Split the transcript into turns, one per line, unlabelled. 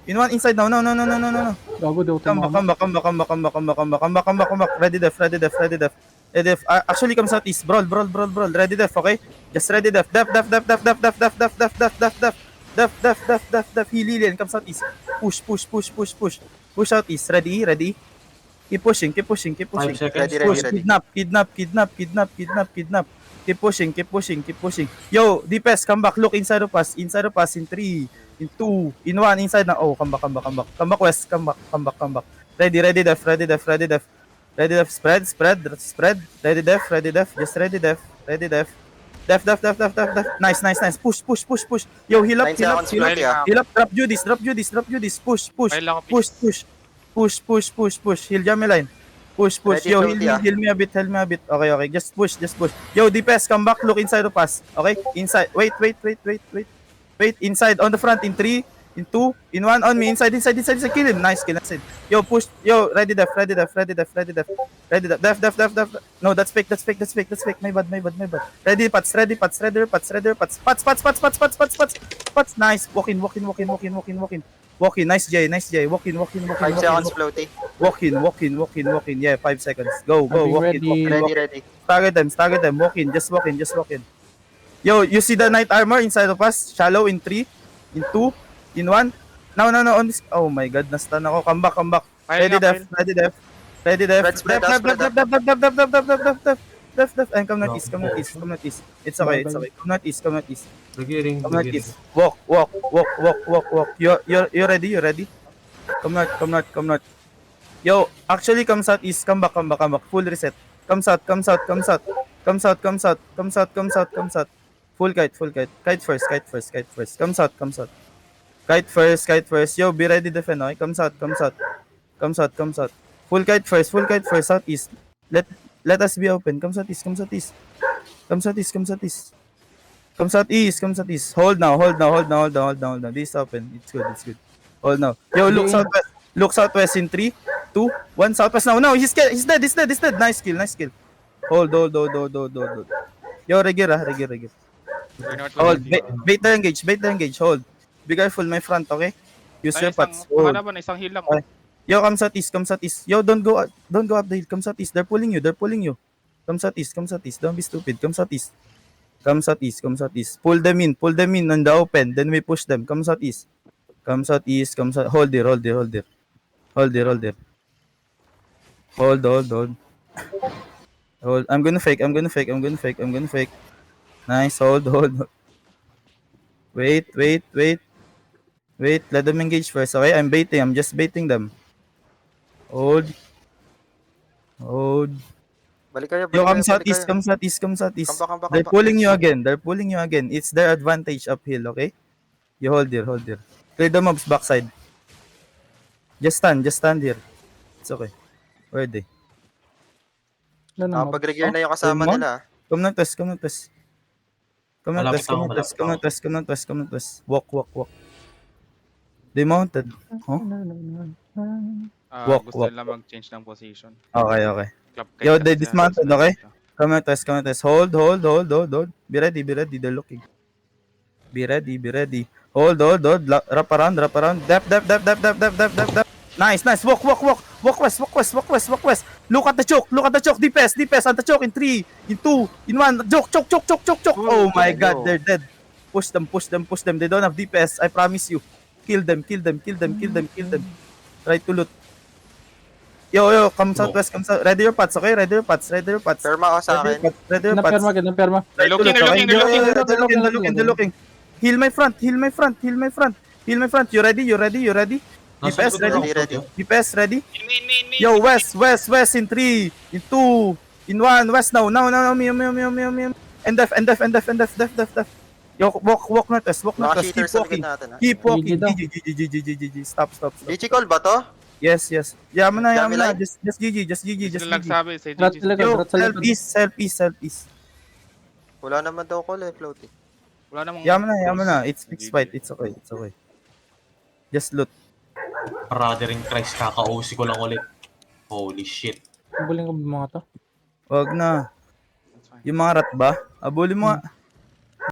In one, inside now. No.
Gago daw
Come
tumama.
back. Ready def. Actually, come southeast. Brawl. Ready def, okay? Just ready def. Def. Heal. Come southeast. Push. Push southeast. Ready. Keep pushing.
5 seconds.
Push.
Ready.
Kidnap. Keep pushing. Yo, DPS, come back. Look inside of us. In 3, in 2, in 1. Inside na. Oh, come back. Come back west. Come back. Ready def. Spread. Ready def. Just ready def. Def. Nice. Push. Yo, heal up.
9 seconds floaty ah.
Heal up. Drop Judis. Push. Heal Jameline. Push.
Ready,
Yo,
floaty, ah.
heal me a bit. Okay. Just push. Yo, DPS, come back. Look inside of us. Okay? Inside. Wait. Inside. On the front. In 3, in 2, in 1. On me. Inside. Kill him. Nice kill. Yo, push. Yo, ready def. Def. No, that's fake. My bad. Ready pats. Pats. Nice. Walk in. Nice, Jay. Walk in.
5 seconds floaty.
Walk in. Yeah, 5 seconds. Go. Walk in.
Ready.
Stagger them. Walk in. Just walk in. Yo, you see the knight armor inside of us? Shallow in 3, in 2, in 1. No. On this. Oh my god, na-stun ako. Come back. Ready def.
Spread.
Def. And come not east. It's okay. Come not east.
Regearing.
Come not east. Walk. You ready? Come not. Yo, actually come southeast. Come back. Full reset. Come south. Full kite. Kite first. Come south. Kite first. Yo, be ready defend, okay? Come south. Full kite first. Southeast. Let us be open. Come southeast. Hold now. This is open. It's good. Hold now. Yo, look southwest in 3, 2, 1. Southwest now. No, he's dead. Nice kill. Hold. Yo, Regir. Hold. Bait the engage. Hold. Be careful, my front, okay? Use your pots. Hold.
Isang heal lang.
Okay. Yo, come southeast. Yo, don't go up the hill. Come southeast. They're pulling you. Come southeast. Don't be stupid. Come southeast. Pull them in on the open. Then we push them. Come southeast. Hold there. Hold. I'm gonna fake. Nice. Hold. Wait. Let them engage first. Okay, I'm just baiting them. Hold.
Balik kayo.
Yo, come southeast.
Come back.
They're pulling you again. It's their advantage uphill, okay? You hold there. Clear the mobs backside. Just stand here. It's okay. Where are they?
Pag-regear na yung kasama nila.
Come not west.
Malapit ako.
Walk. They mounted. Huh? Walk.
Gusto nila mag-change ng position.
Okay.
Club
Yo,
kite
they
kasi
dismantled,
na-
okay? Come not west. Hold. Be ready. They're looking. Be ready. Hold. Wrap around. Dep. Nice. Walk west. Look at the choke. DPS on the choke in 3, in 2, in 1. Choke. Oh my god, they're dead. Push them. They don't have DPS. I promise you. Kill them. Try to loot. Yo, come southwest. Ready your pots, okay?
Perma ako sa akin.
Ready your pots.
Naperma.
They're
Looking. Heal my front. You ready? DPS ready? DPS ready? Yo, west in 3, in 2, in 1. West now. Me. And def. Yo, walk northwest.
Cheater sa likod natin ha.
Keep walking.
GG daw.
GG. Stop.
GG call ba to?
Yes. Yaman na.
Jameline?
Just GG.
Gusto lang sabi sa
Rat
GG.
talaga,
Yo,
rat sa likod.
self-east.
Wala naman daw call floaty.
Wala namang...
Yaman na. It's fixed fight. It's okay. Just loot.
Brother in Christ, kaka-OC ko lang ulit. Holy shit.
Buling ko ba mga to?
Wag na. Yung mga rat ba? Abulin mo nga.